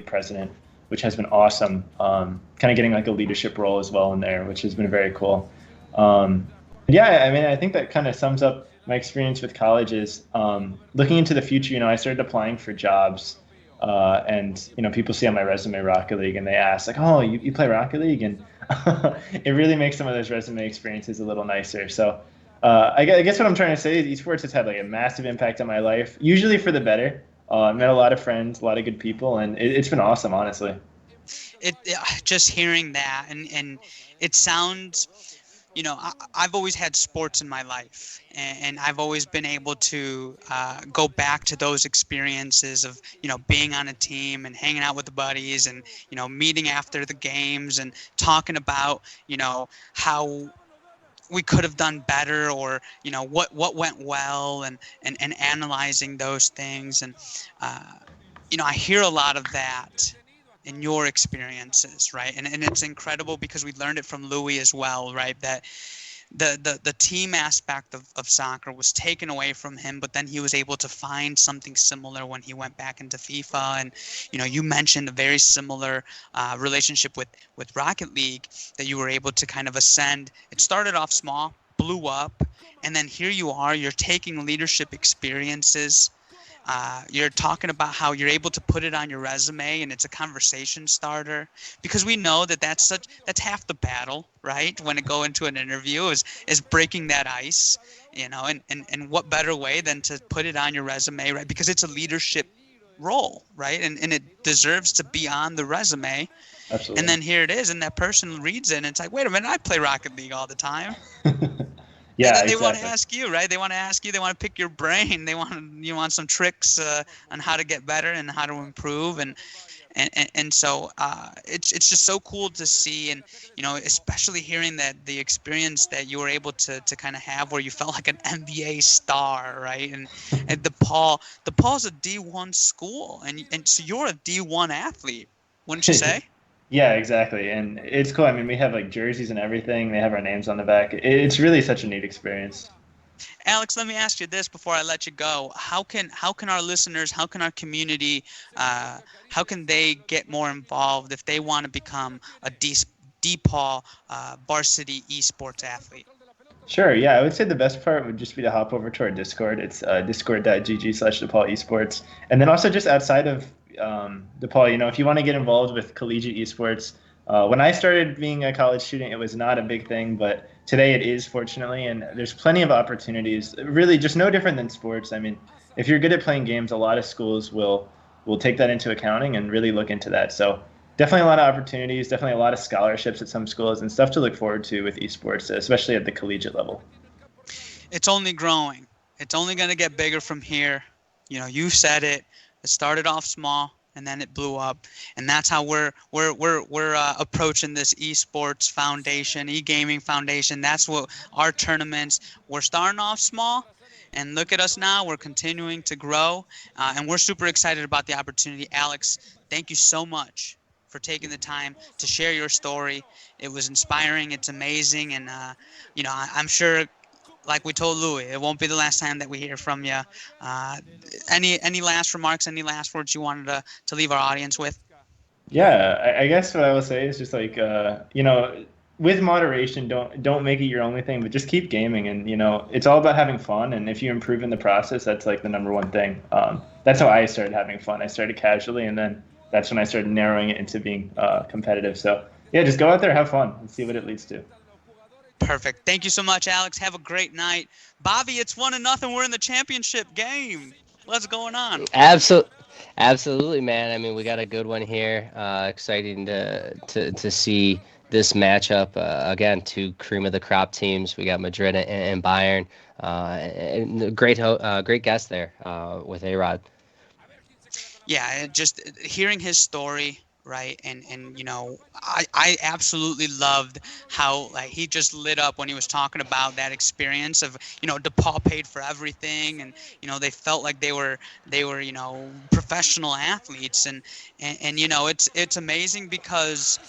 president, which has been awesome. Kind of getting like a leadership role as well in there, which has been very cool. Yeah, I mean, I think that kind of sums up my experience with colleges. Looking into the future, I started applying for jobs, and people see on my resume Rocket League, and they ask like, "Oh, you play Rocket League?" And it really makes some of those resume experiences a little nicer. So, I guess what I'm trying to say is esports has had like a massive impact on my life, usually for the better. I met a lot of friends, a lot of good people, and it's been awesome, honestly. Just hearing that, and it sounds, I've always had sports in my life, and I've always been able to go back to those experiences of, being on a team and hanging out with the buddies and, meeting after the games and talking about, how we could have done better, or, what went well, and analyzing those things. And, I hear a lot of that in your experiences, right? And it's incredible because we learned it from Louis as well, right? That the team aspect of soccer was taken away from him, but then he was able to find something similar when he went back into FIFA. And you mentioned a very similar relationship with Rocket League, that you were able to kind of ascend. It started off small, blew up, and then here you are. You're taking leadership experiences. You're talking about how you're able to put it on your resume, and it's a conversation starter, because we know that that's half the battle, right? When it go into an interview is breaking that ice, and what better way than to put it on your resume, right? Because it's a leadership role, right? And it deserves to be on the resume. And Absolutely. then here it is, and that person reads it, and it's like, wait a minute, I play Rocket League all the time. And Yeah, then they want to exactly. ask you, right? They want to ask you. They want to pick your brain. You want some tricks on how to get better and how to improve, and so it's just so cool to see, and especially hearing that the experience that you were able to kind of have, where you felt like an NBA star, right? And DePaul's a D1 school, and so you're a D1 athlete, wouldn't you say? Yeah, exactly. And it's cool. I mean, we have like jerseys and everything. They have our names on the back. It's really such a neat experience. Alex, let me ask you this before I let you go. How can our listeners, how can our community, how can they get more involved if they want to become a DePaul varsity esports athlete? Sure. Yeah, I would say the best part would just be to hop over to our Discord. It's discord.gg/DePaul Esports. And then also just outside of DePaul, if you want to get involved with collegiate esports, when I started being a college student, it was not a big thing, but today it is, fortunately. And there's plenty of opportunities, really just no different than sports. I mean, if you're good at playing games, a lot of schools will take that into accounting and really look into that. So definitely a lot of opportunities, definitely a lot of scholarships at some schools and stuff to look forward to with esports, especially at the collegiate level. It's only growing. It's only going to get bigger from here. You said it. It started off small, and then it blew up, and that's how we're approaching this esports foundation, e-gaming foundation. That's what our tournaments. We're starting off small, and look at us now. We're continuing to grow, and we're super excited about the opportunity. Alex, thank you so much for taking the time to share your story. It was inspiring. It's amazing, and I'm sure, like we told Louis, it won't be the last time that we hear from you. Uh, any last remarks? Any last words you wanted to leave our audience with? Yeah, I guess what I will say is just like with moderation, don't make it your only thing, but just keep gaming, and it's all about having fun. And if you improve in the process, that's like the number one thing. That's how I started having fun. I started casually, and then that's when I started narrowing it into being competitive. So yeah, just go out there, have fun, and see what it leads to. Perfect. Thank you so much, Alex. Have a great night. Bobby, it's 1-0. We're in the championship game. What's going on? Absolutely. Absolutely, man. I mean, we got a good one here. Exciting to see this matchup. Again, two cream of the crop teams. We got Madrid and Bayern. And great guest there with A-Rod. Yeah, just hearing his story, right? And I absolutely loved how, like, he just lit up when he was talking about that experience of, DePaul paid for everything, and they felt like they were professional athletes. And it's amazing because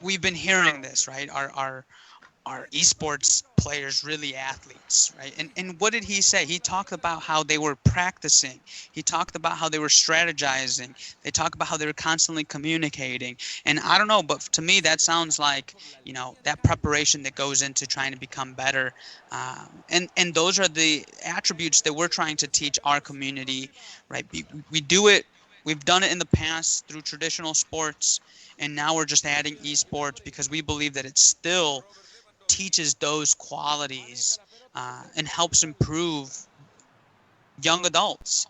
we've been hearing this, right? Our are esports players really athletes, right? And what did he say? He talked about how they were practicing. He talked about how they were strategizing. They talked about how they were constantly communicating. And I don't know, but to me that sounds like, that preparation that goes into trying to become better. And those are the attributes that we're trying to teach our community, right? We do it. We've done it in the past through traditional sports, and now we're just adding esports because we believe that it's still teaches those qualities and helps improve young adults.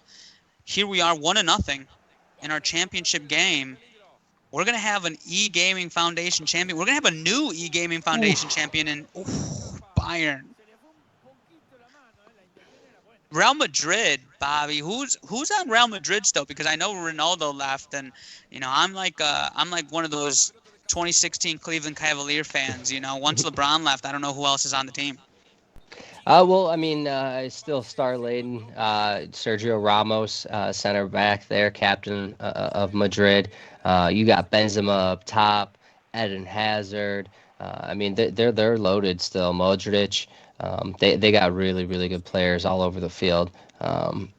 Here we are, 1-0 in our championship game. We're gonna have an e-gaming foundation champion. We're gonna have a new e-gaming foundation Oof. champion in Bayern. Real Madrid, Bobby. Who's on Real Madrid still? Because I know Ronaldo left, and I'm like one of those 2016 Cleveland Cavalier fans. Once LeBron left, I don't know who else is on the team. Well, I mean, it's still star laden. Sergio Ramos, center back there, captain of Madrid. You got Benzema up top, Eden Hazard. I mean, they're loaded still. Modric. They got really really good players all over the field. And,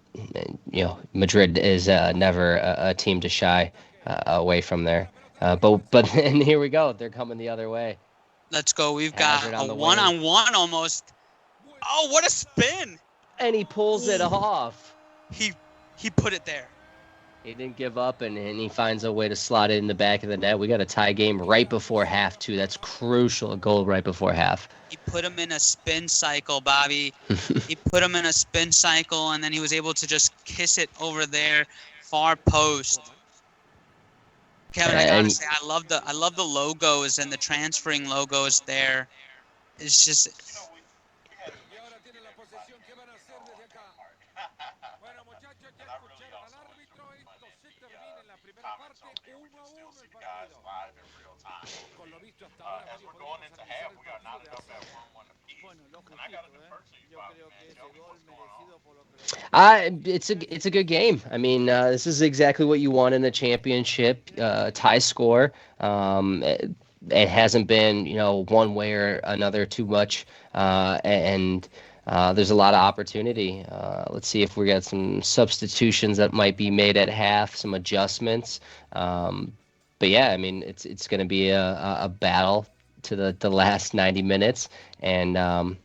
Madrid is never a team to shy away from there. But and here we go. They're coming the other way. Let's go. We've got Hazard a on the wing, one-on-one almost. Oh, what a spin! and he pulls it Ooh, off. he he put it there. He didn't give up, and he finds a way to slot it in the back of the net. We got a tie game right before half, too. That's crucial. A goal right before half. He put him in a spin cycle, Bobby. He put him in a spin cycle, and then he was able to just kiss it over there, far post. Kevin, I gotta and say, I love the logos and the transferring logos there. It's just it's a good game. I mean, this is exactly what you want in a championship. Tie score. It hasn't been one way or another too much, and there's a lot of opportunity. Let's see if we got some substitutions that might be made at half, some adjustments. But yeah, I mean, it's going to be a battle to the last 90 minutes, and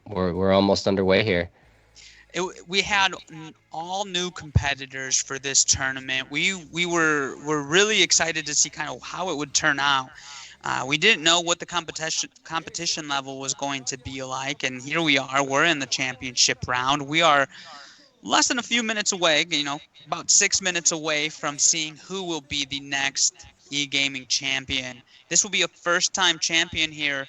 we're almost underway here. we had all new competitors for this tournament. We were really excited to see kind of how it would turn out. We didn't know what the competition level was going to be like, and here we are. We're in the championship round. We are less than a few minutes away. About 6 minutes away from seeing who will be the next e-gaming champion. This will be a first-time champion here.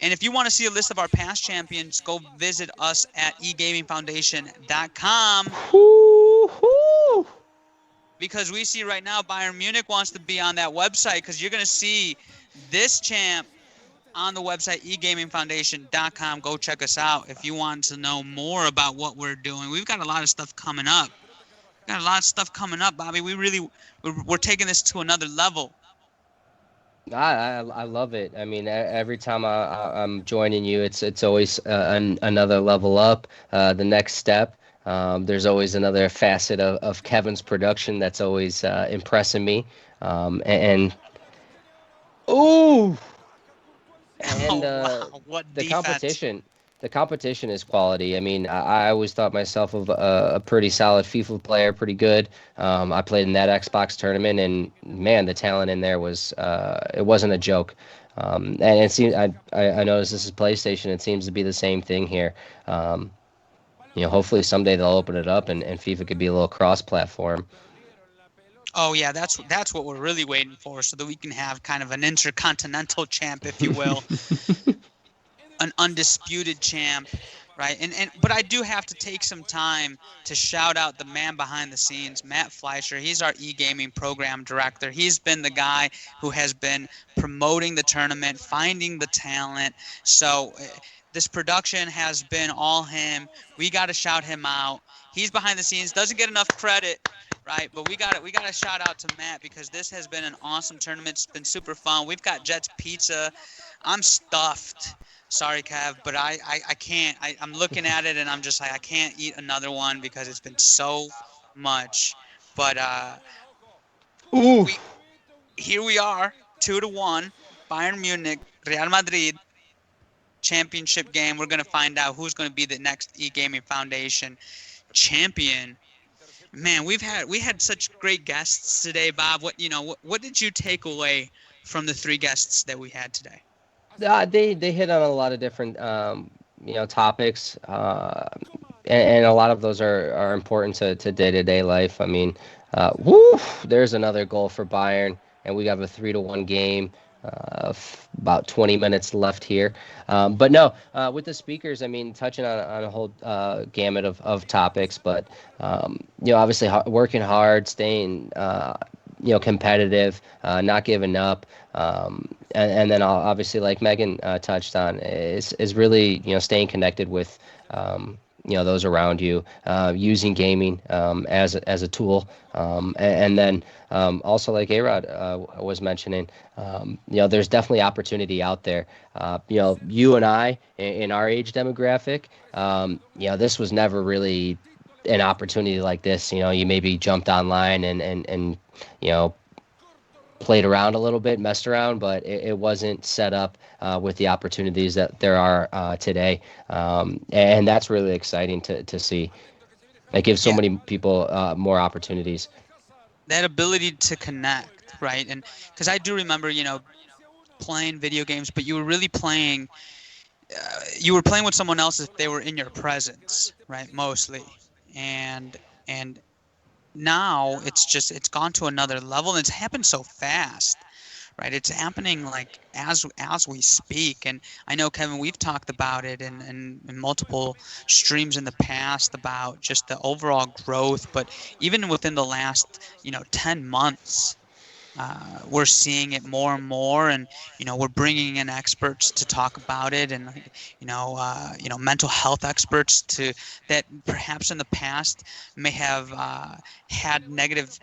And if you want to see a list of our past champions, go visit us at egamingfoundation.com, Woo-hoo! because we see right now Bayern Munich wants to be on that website, because you're going to see this champ on the website egamingfoundation.com. Go check us out if you want to know more about what we're doing. We've got a lot of stuff coming up. Bobby. We're taking this to another level. I love it. I mean, every time I'm joining you, it's always another level up, the next step. There's always another facet of Kevin's production that's always impressing me. And ooh, Oh, and wow. What the defense. competition, the competition is quality. I mean, I always thought myself of a pretty solid FIFA player, pretty good. I played in that Xbox tournament, and man, the talent in there was it wasn't a joke. And it seems I noticed this is PlayStation. It seems to be the same thing here. Um, hopefully someday they'll open it up, and FIFA could be a little cross-platform. Oh yeah, that's what we're really waiting for, so that we can have kind of an intercontinental champ, if you will, an undisputed champ, right? But I do have to take some time to shout out the man behind the scenes, Matt Fleischer. He's our e-gaming program director. He's been the guy who has been promoting the tournament, finding the talent. So this production has been all him. We got to shout him out. He's behind the scenes, doesn't get enough credit. Right, but we got to shout out to Matt because this has been an awesome tournament. It's been super fun. We've got Jets Pizza. I'm stuffed. Sorry, Kev, but I can't. I'm looking at it and I'm just like I can't eat another one because it's been so much. But Ooh, we here we are, 2-1, Bayern Munich, Real Madrid championship game. We're gonna find out who's gonna be the next E-Gaming Foundation champion. Man, we had such great guests today, Bob. What did you take away from the three guests that we had today? they hit on a lot of different topics, and a lot of those are important to day-to-day life. I mean, woo, there's another goal for Bayern, and we have a 3-1 game. About 20 minutes left here, but no, with the speakers, I mean, touching on a whole gamut of topics, but obviously working hard, staying competitive, not giving up, and then obviously, like Megan touched on, is really staying connected with those around you, using gaming as a tool, and then also like Arod was mentioning, there's definitely opportunity out there. You and I in our age demographic, this was never really an opportunity like this. You maybe jumped online and you know played around a little bit, messed around, but it wasn't set up with the opportunities that there are today. And that's really exciting to see. It gives so Yeah, many people more opportunities. that ability to connect, right? And because I do remember, playing video games, but you were playing with someone else if they were in your presence, right? Mostly, and now it's gone to another level, and it's happened so fast, right? It's happening like as we speak. And I know, Kevin, we've talked about it in multiple streams in the past about just the overall growth, but even within the last 10 months, we're seeing it more and more, and we're bringing in experts to talk about it, and mental health experts to that perhaps in the past may have had negative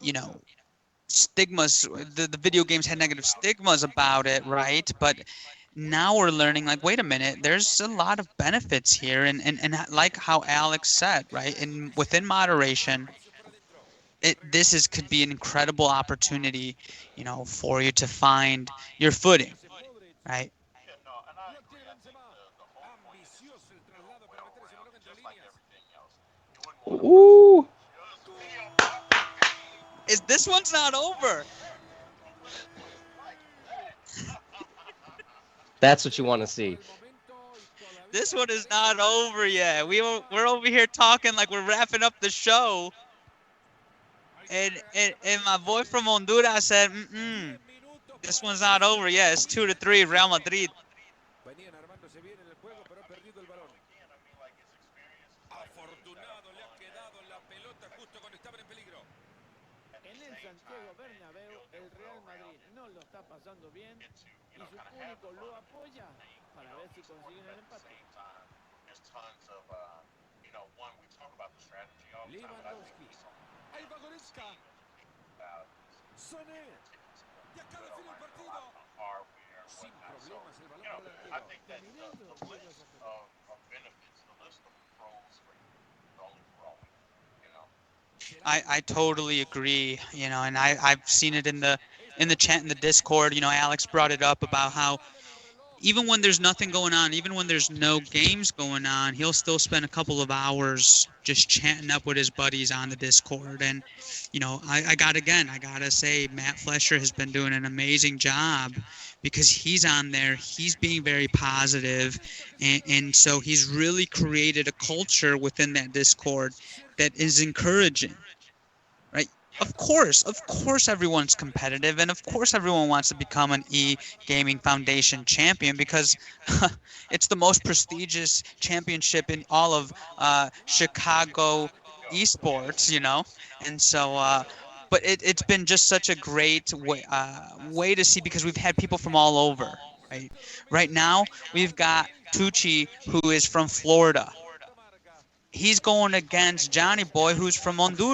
you know stigmas. The video games had negative stigmas about it, right? But now we're learning, like, wait a minute, there's a lot of benefits here, and like how Alex said, right, and within moderation, this is could be an incredible opportunity, for you to find your footing, right? Yeah, no, and I agree. I think the whole point is to do it well rounded, just like everything else. You wouldn't want to bring Ooh, just Is this one's not over? like that. that's what you want to see. This one is not over yet. We're over here talking like we're wrapping up the show, and my boy from Honduras said, this one's not over yet. It's 2-3 Real Madrid. No, we can't. I mean, like his experience is like and he's saying get to kind of have the fun and at the same time, there's tons of one we talk about the strategy all the time, but I think there's something behind the scenes about getting tickets good on like a lot of hardware and whatnot. So I think that the list of benefits, the list of pros for is only growing. You know. I totally agree. And I've seen it in the chat in the Discord. Alex brought it up about how even when there's nothing going on, even when there's no games going on, he'll still spend a couple of hours just chatting up with his buddies on the Discord. And, I gotta say, Matt Flesher has been doing an amazing job because he's on there. He's being very positive, and so he's really created a culture within that Discord that is encouraging, right? Of course, everyone's competitive, and of course, everyone wants to become an e-gaming foundation champion because it's the most prestigious championship in all of Chicago esports, and so. But it's been just such a great way to see because we've had people from all over, right? Right now, we've got Tucci, who is from Florida. He's going against Johnny Boy, who's from Honduras.